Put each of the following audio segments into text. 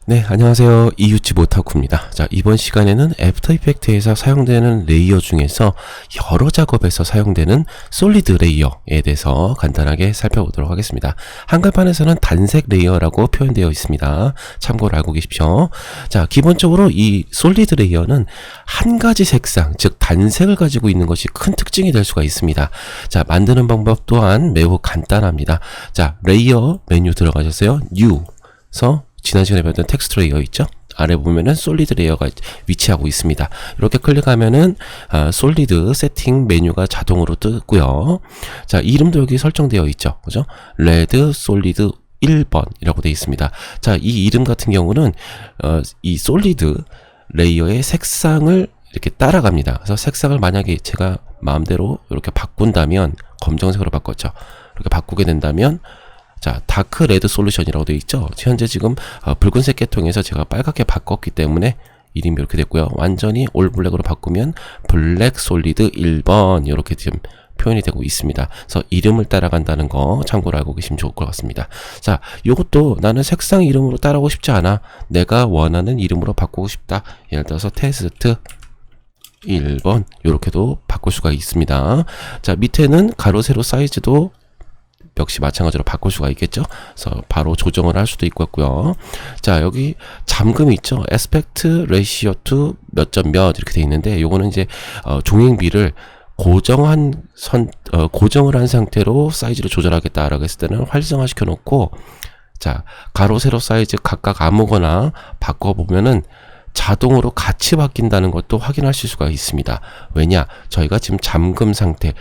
네, 안녕하세요. 이웃집 오타쿠입니다. 자, 이번 시간에는 애프터 이펙트에서 사용되는 레이어 중에서 여러 작업에서 사용되는 솔리드 레이어에 대해서 간단하게 살펴보도록 하겠습니다. 한글판에서는 단색 레이어라고 표현되어 있습니다. 참고로 알고 계십시오. 자, 기본적으로 이 솔리드 레이어는 한 가지 색상, 즉 단색을 가지고 있는 것이 큰 특징이 될 수가 있습니다. 자, 만드는 방법 또한 매우 간단합니다. 자, 레이어 메뉴 들어가셔서요. New서 지난 시간에 배웠던 텍스트 레이어 있죠? 아래 보면은 솔리드 레이어가 위치하고 있습니다. 이렇게 클릭하면은 솔리드 세팅 메뉴가 자동으로 뜨고요. 자, 이름도 여기 설정되어 있죠. 그죠? 레드 솔리드 1번 이라고 되어 있습니다. 자, 이 이름 같은 경우는 이 솔리드 레이어의 색상을 이렇게 따라갑니다. 그래서 색상을 만약에 제가 마음대로 이렇게 바꾼다면 검정색으로 바꿨죠. 이렇게 바꾸게 된다면 자, 다크 레드 솔루션이라고 되어 있죠. 현재 지금 붉은색 계통에서 제가 빨갛게 바꿨기 때문에 이름이 이렇게 됐고요. 완전히 올 블랙으로 바꾸면 블랙 솔리드 1번 이렇게 지금 표현이 되고 있습니다. 그래서 이름을 따라간다는 거 참고로 알고 계시면 좋을 것 같습니다. 자, 요것도 나는 색상 이름으로 따라오고 싶지 않아. 내가 원하는 이름으로 바꾸고 싶다. 예를 들어서 테스트 1번 이렇게도 바꿀 수가 있습니다. 자, 밑에는 가로 세로 사이즈도 역시 마찬가지로 바꿀 수가 있겠죠. 그래서 바로 조정을 할 수도 있고요. 자, 여기 잠금이 있죠. aspect ratio to 몇 점 몇 이렇게 돼 있는데 요거는 이제 종횡비를 고정을 한 상태로 사이즈를 조절하겠다라고 했을 때는 활성화 시켜 놓고, 자, 가로 세로 사이즈 각각 아무거나 바꿔 보면은 자동으로 같이 바뀐다는 것도 확인하실 수가 있습니다. 왜냐? 저희가 지금 잠금 상태,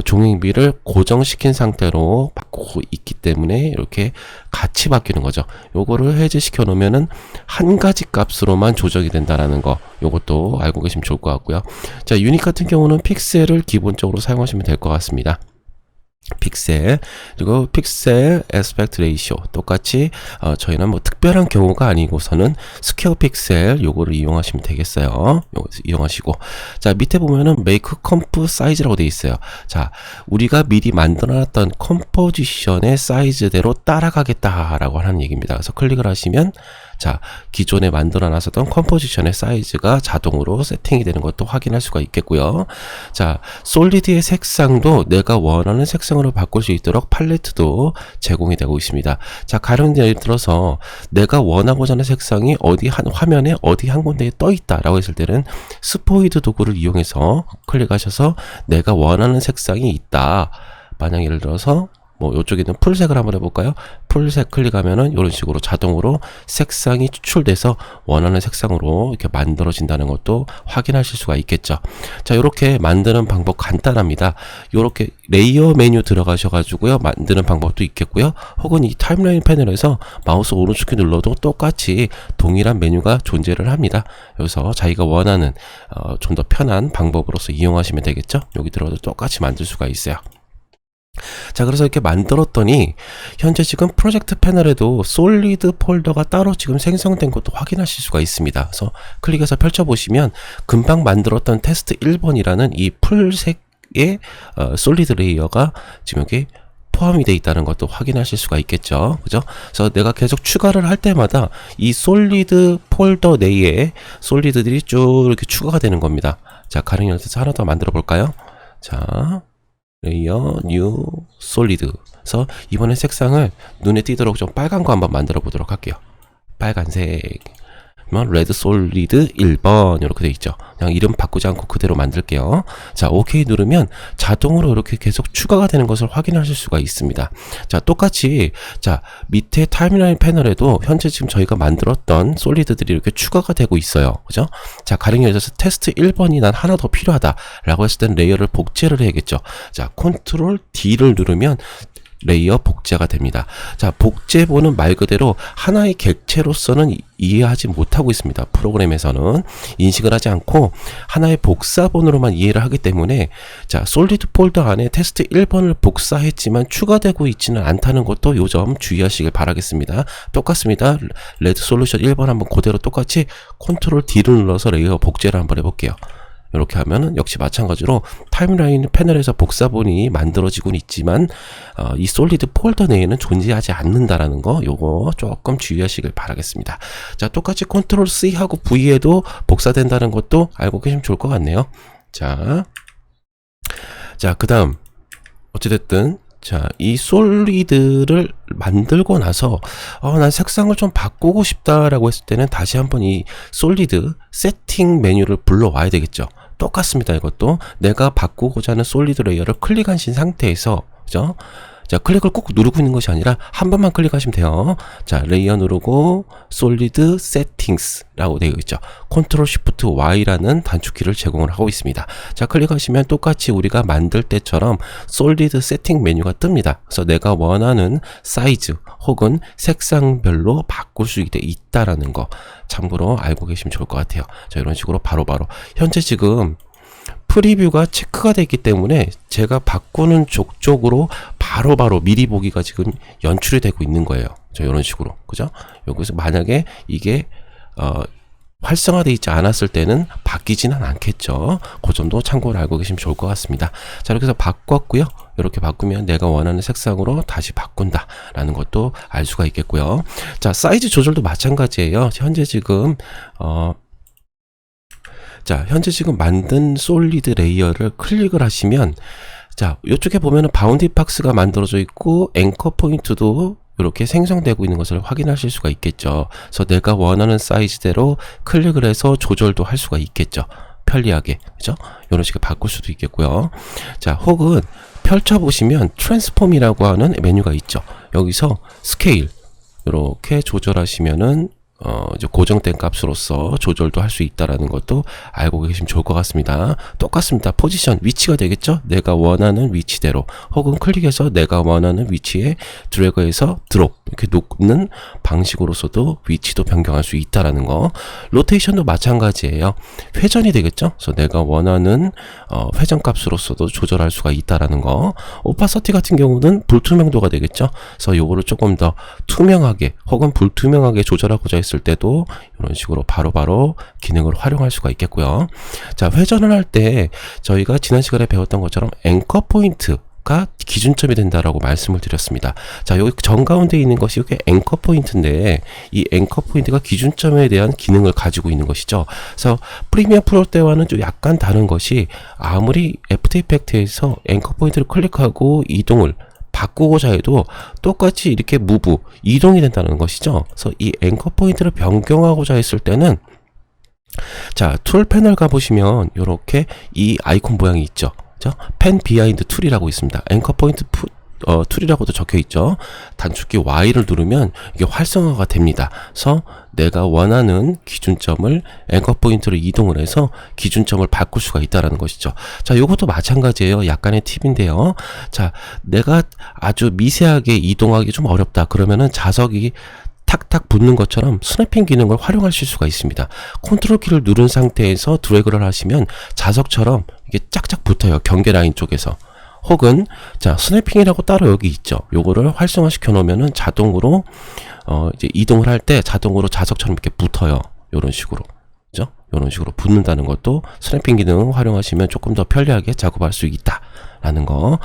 종횡비를 고정시킨 상태로 바꾸고 있기 때문에 이렇게 같이 바뀌는 거죠. 요거를 해제시켜 놓으면은 한 가지 값으로만 조정이 된다라는 거, 요것도 알고 계시면 좋을 것 같고요. 자, 유닛 같은 경우는 픽셀을 기본적으로 사용하시면 될 것 같습니다. 픽셀, 그리고 픽셀 애스펙트 레이쇼 똑같이 저희는 뭐 특별한 경우가 아니고서는 스퀘어 픽셀 요거를 이용하시면 되겠어요. 요거 이용하시고, 자, 밑에 보면은 make comp 사이즈라고 되어 있어요. 자, 우리가 미리 만들어놨던 컴포지션의 사이즈대로 따라가겠다라고 하는 얘기입니다. 그래서 클릭을 하시면 자, 기존에 만들어 놨었던 컴포지션의 사이즈가 자동으로 세팅이 되는 것도 확인할 수가 있겠고요. 자, 솔리드의 색상도 내가 원하는 색상으로 바꿀 수 있도록 팔레트도 제공이 되고 있습니다. 자, 가령 예를 들어서 내가 원하고자 하는 색상이 어디 한 화면에 어디 한 군데에 떠 있다라고 했을 때는 스포이드 도구를 이용해서 클릭하셔서 내가 원하는 색상이 있다. 만약 예를 들어서 뭐 요쪽에는 풀색을 한번 해볼까요? 풀색 클릭하면은 이런 식으로 자동으로 색상이 추출돼서 원하는 색상으로 이렇게 만들어진다는 것도 확인하실 수가 있겠죠. 자, 이렇게 만드는 방법 간단합니다. 이렇게 레이어 메뉴 들어가셔가지고요, 만드는 방법도 있겠고요. 혹은 이 타임라인 패널에서 마우스 오른쪽키 눌러도 똑같이 동일한 메뉴가 존재를 합니다. 여기서 자기가 원하는 좀 더 편한 방법으로서 이용하시면 되겠죠. 여기 들어가도 똑같이 만들 수가 있어요. 자, 그래서 이렇게 만들었더니 현재 지금 프로젝트 패널에도 솔리드 폴더가 따로 지금 생성된 것도 확인하실 수가 있습니다. 그래서 클릭해서 펼쳐보시면 금방 만들었던 테스트 1번이라는 이 풀색의 솔리드 레이어가 지금 여기 포함이 되어 있다는 것도 확인하실 수가 있겠죠. 그죠? 그래서 내가 계속 추가를 할 때마다 이 솔리드 폴더 내에 솔리드들이 쭉 이렇게 추가가 되는 겁니다. 자, 가령 예를 들어서 하나 더 만들어 볼까요? 자, 레이어 뉴 솔리드. 그래서 이번에 색상을 눈에 띄도록 좀 빨간 거 한번 만들어 보도록 할게요. 빨간색. 레드 솔리드 1번 이렇게 돼 있죠. 그냥 이름 바꾸지 않고 그대로 만들게요. 자, 오케이 누르면 자동으로 이렇게 계속 추가가 되는 것을 확인하실 수가 있습니다. 자, 똑같이 자, 밑에 타임라인 패널에도 현재 지금 저희가 만들었던 솔리드들이 이렇게 추가가 되고 있어요. 그죠? 자, 가령 예를 들어서 테스트 1번이 난 하나 더 필요하다 라고 했을 땐 레이어를 복제를 해야겠죠. 자, 컨트롤 D를 누르면 레이어 복제가 됩니다. 자, 복제본은 말 그대로 하나의 객체로서는 이해하지 못하고 있습니다. 프로그램에서는 인식을 하지 않고 하나의 복사본으로만 이해를 하기 때문에, 자, 솔리드 폴더 안에 테스트 1번을 복사했지만 추가되고 있지는 않다는 것도 요점 주의하시길 바라겠습니다. 똑같습니다. 레드 솔루션 1번 한번 그대로 똑같이 컨트롤 D를 눌러서 레이어 복제를 한번 해볼게요. 이렇게 하면은 역시 마찬가지로 타임라인 패널에서 복사본이 만들어지곤 있지만 이 솔리드 폴더 내에는 존재하지 않는다라는 거, 요거 조금 주의하시길 바라겠습니다. 자, 똑같이 컨트롤 C 하고 V에도 복사된다는 것도 알고 계시면 좋을 것 같네요. 자, 그 다음 어찌됐든 자, 이 솔리드를 만들고 나서 난 색상을 좀 바꾸고 싶다라고 했을 때는 다시 한번 이 솔리드 세팅 메뉴를 불러와야 되겠죠. 똑같습니다. 이것도 내가 바꾸고자 하는 솔리드 레이어를 클릭하신 상태에서, 그죠? 자, 클릭을 꼭 누르고 있는 것이 아니라 한 번만 클릭하시면 돼요. 자, 레이어 누르고 솔리드 세팅스라고 되어 있죠. 컨트롤 쉬프트 Y라는 단축키를 제공을 하고 있습니다. 자, 클릭하시면 똑같이 우리가 만들 때처럼 솔리드 세팅 메뉴가 뜹니다. 그래서 내가 원하는 사이즈 혹은 색상별로 바꿀 수 있다라는 거 참고로 알고 계시면 좋을 것 같아요. 자, 이런 식으로 바로바로 현재 지금 프리뷰가 체크가 되어 있기 때문에 제가 바꾸는 족족으로 바로바로 미리 보기가 지금 연출이 되고 있는 거예요. 저 이런 식으로, 그죠? 여기서 만약에 이게 활성화되어 있지 않았을 때는 바뀌지는 않겠죠. 그 점도 참고로 알고 계시면 좋을 것 같습니다. 자, 이렇게 해서 바꿨고요. 이렇게 바꾸면 내가 원하는 색상으로 다시 바꾼다 라는 것도 알 수가 있겠고요. 자, 사이즈 조절도 마찬가지예요. 현재 지금 현재 지금 만든 솔리드 레이어를 클릭을 하시면, 자, 이쪽에 보면은 바운디 박스가 만들어져 있고 앵커 포인트도 이렇게 생성되고 있는 것을 확인하실 수가 있겠죠. 그래서 내가 원하는 사이즈대로 클릭을 해서 조절도 할 수가 있겠죠. 편리하게, 그죠? 이런 식으로 바꿀 수도 있겠고요. 자, 혹은 펼쳐보시면 트랜스폼이라고 하는 메뉴가 있죠. 여기서 스케일 이렇게 조절하시면은 이제 고정된 값으로서 조절도 할 수 있다라는 것도 알고 계시면 좋을 것 같습니다. 똑같습니다. 포지션, 위치가 되겠죠? 내가 원하는 위치대로 혹은 클릭해서 내가 원하는 위치에 드래그해서 드롭 이렇게 놓는 방식으로서도 위치도 변경할 수 있다라는 거. 로테이션도 마찬가지예요. 회전이 되겠죠? 그래서 내가 원하는 회전 값으로서도 조절할 수가 있다라는 거. 오파서티 같은 경우는 불투명도가 되겠죠? 그래서 요거를 조금 더 투명하게 혹은 불투명하게 조절하고자 했을 때도 이런 식으로 바로바로 기능을 활용할 수가 있겠고요. 자, 회전을 할 때 저희가 지난 시간에 배웠던 것처럼 앵커 포인트가 기준점이 된다라고 말씀을 드렸습니다. 자, 여기 정가운데 있는 것이 이게 앵커 포인트인데 이 앵커 포인트가 기준점에 대한 기능을 가지고 있는 것이죠. 그래서 프리미어 프로 때와는 좀 약간 다른 것이 아무리 애프터 이펙트에서 앵커 포인트를 클릭하고 이동을 바꾸고자 해도 똑같이 이렇게 무브 이동이 된다는 것이죠. 그래서 이 앵커 포인트를 변경하고자 했을 때는 자, 툴 패널 가보시면 이렇게 이 아이콘 모양이 있죠. 펜 비하인드 툴이라고 있습니다. 앵커 포인트 툴이라고도 적혀 있죠. 단축키 Y를 누르면 이게 활성화가 됩니다. 그래서 내가 원하는 기준점을 앵커 포인트로 이동을 해서 기준점을 바꿀 수가 있다라는 것이죠. 자, 요것도 마찬가지예요. 약간의 팁인데요. 자, 내가 아주 미세하게 이동하기 좀 어렵다. 그러면은 자석이 탁탁 붙는 것처럼 스냅핑 기능을 활용하실 수가 있습니다. 컨트롤 키를 누른 상태에서 드래그를 하시면 자석처럼 이게 짝짝 붙어요. 경계 라인 쪽에서. 혹은 자, 스냅핑이라고 따로 여기 있죠. 요거를 활성화 시켜 놓으면은 자동으로 이제 이동을 할 때 자동으로 자석처럼 이렇게 붙어요. 요런 식으로. 그죠? 요런 식으로 붙는다는 것도 스냅핑 기능 활용하시면 조금 더 편리하게 작업할 수 있다라는 거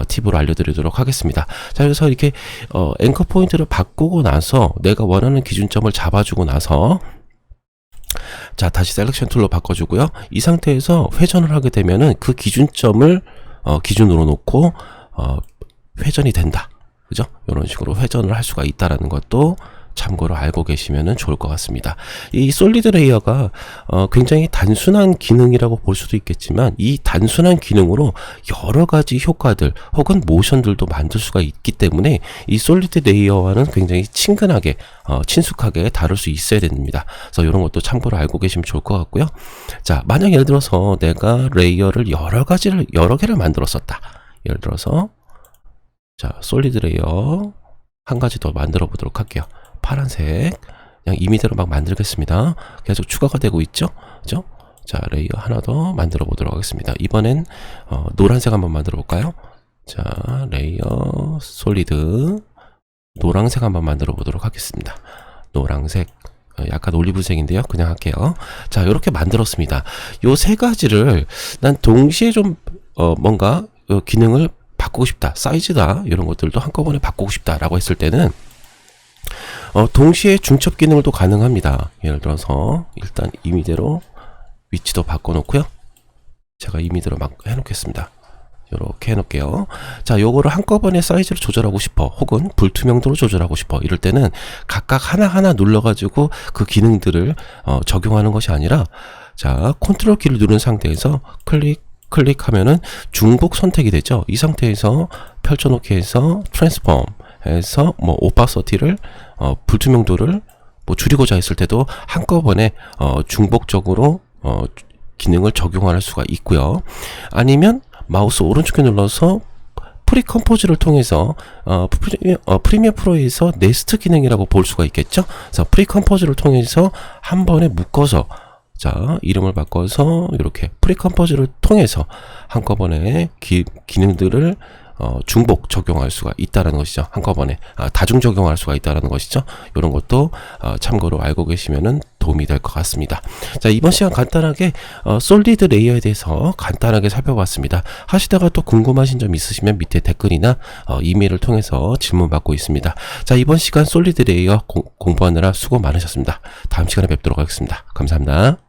팁으로 알려드리도록 하겠습니다. 자, 그래서 이렇게 앵커 포인트를 바꾸고 나서 내가 원하는 기준점을 잡아주고 나서 자, 다시 셀렉션 툴로 바꿔주고요. 이 상태에서 회전을 하게 되면은 그 기준점을 기준으로 놓고 회전이 된다. 그죠? 이런 식으로 회전을 할 수가 있다라는 것도 참고로 알고 계시면 좋을 것 같습니다. 이 솔리드 레이어가 굉장히 단순한 기능이라고 볼 수도 있겠지만 이 단순한 기능으로 여러 가지 효과들 혹은 모션들도 만들 수가 있기 때문에 이 솔리드 레이어와는 굉장히 친근하게 친숙하게 다룰 수 있어야 됩니다. 그래서 이런 것도 참고로 알고 계시면 좋을 것 같고요. 자, 만약 예를 들어서 내가 레이어를 여러 개를 만들었었다. 예를 들어서 자, 솔리드 레이어 한 가지 더 만들어 보도록 할게요. 파란색 그냥 이미지로 막 만들겠습니다. 계속 추가가 되고 있죠. 그죠? 자, 레이어 하나 더 만들어 보도록 하겠습니다. 이번엔 노란색 한번 만들어 볼까요? 자, 레이어 솔리드 노란색 한번 만들어 보도록 하겠습니다. 노란색 약간 올리브색인데요. 그냥 할게요. 자, 이렇게 만들었습니다. 요 세 가지를 난 동시에 좀 뭔가 기능을 바꾸고 싶다, 사이즈다 이런 것들도 한꺼번에 바꾸고 싶다라고 했을 때는 동시에 중첩 기능도 가능합니다. 예를 들어서 일단 임의대로 위치도 바꿔놓고요. 제가 임의대로 막 해놓겠습니다. 이렇게 해놓을게요. 자, 요거를 한꺼번에 사이즈를 조절하고 싶어, 혹은 불투명도로 조절하고 싶어 이럴 때는 각각 하나하나 눌러가지고 그 기능들을 적용하는 것이 아니라, 자, 컨트롤 키를 누른 상태에서 클릭하면은 중복 선택이 되죠. 이 상태에서 펼쳐놓기 해서 트랜스폼 해서 뭐 오파서티를 불투명도를 뭐 줄이고자 했을 때도 한꺼번에 중복적으로 기능을 적용할 수가 있고요. 아니면 마우스 오른쪽에 눌러서 프리컴포즈를 통해서 프리미어 프로에서 네스트 기능이라고 볼 수가 있겠죠. 그래서 프리컴포즈를 통해서 한 번에 묶어서, 자, 이름을 바꿔서 이렇게 프리컴포즈를 통해서 한꺼번에 기능들을 중복 적용할 수가 있다는 것이죠. 한꺼번에 다중 적용할 수가 있다는 것이죠. 이런 것도 참고로 알고 계시면은 도움이 될 것 같습니다. 자, 이번 시간 간단하게 솔리드 레이어에 대해서 간단하게 살펴봤습니다. 하시다가 또 궁금하신 점 있으시면 밑에 댓글이나 이메일을 통해서 질문 받고 있습니다. 자, 이번 시간 솔리드 레이어 공부하느라 수고 많으셨습니다. 다음 시간에 뵙도록 하겠습니다. 감사합니다.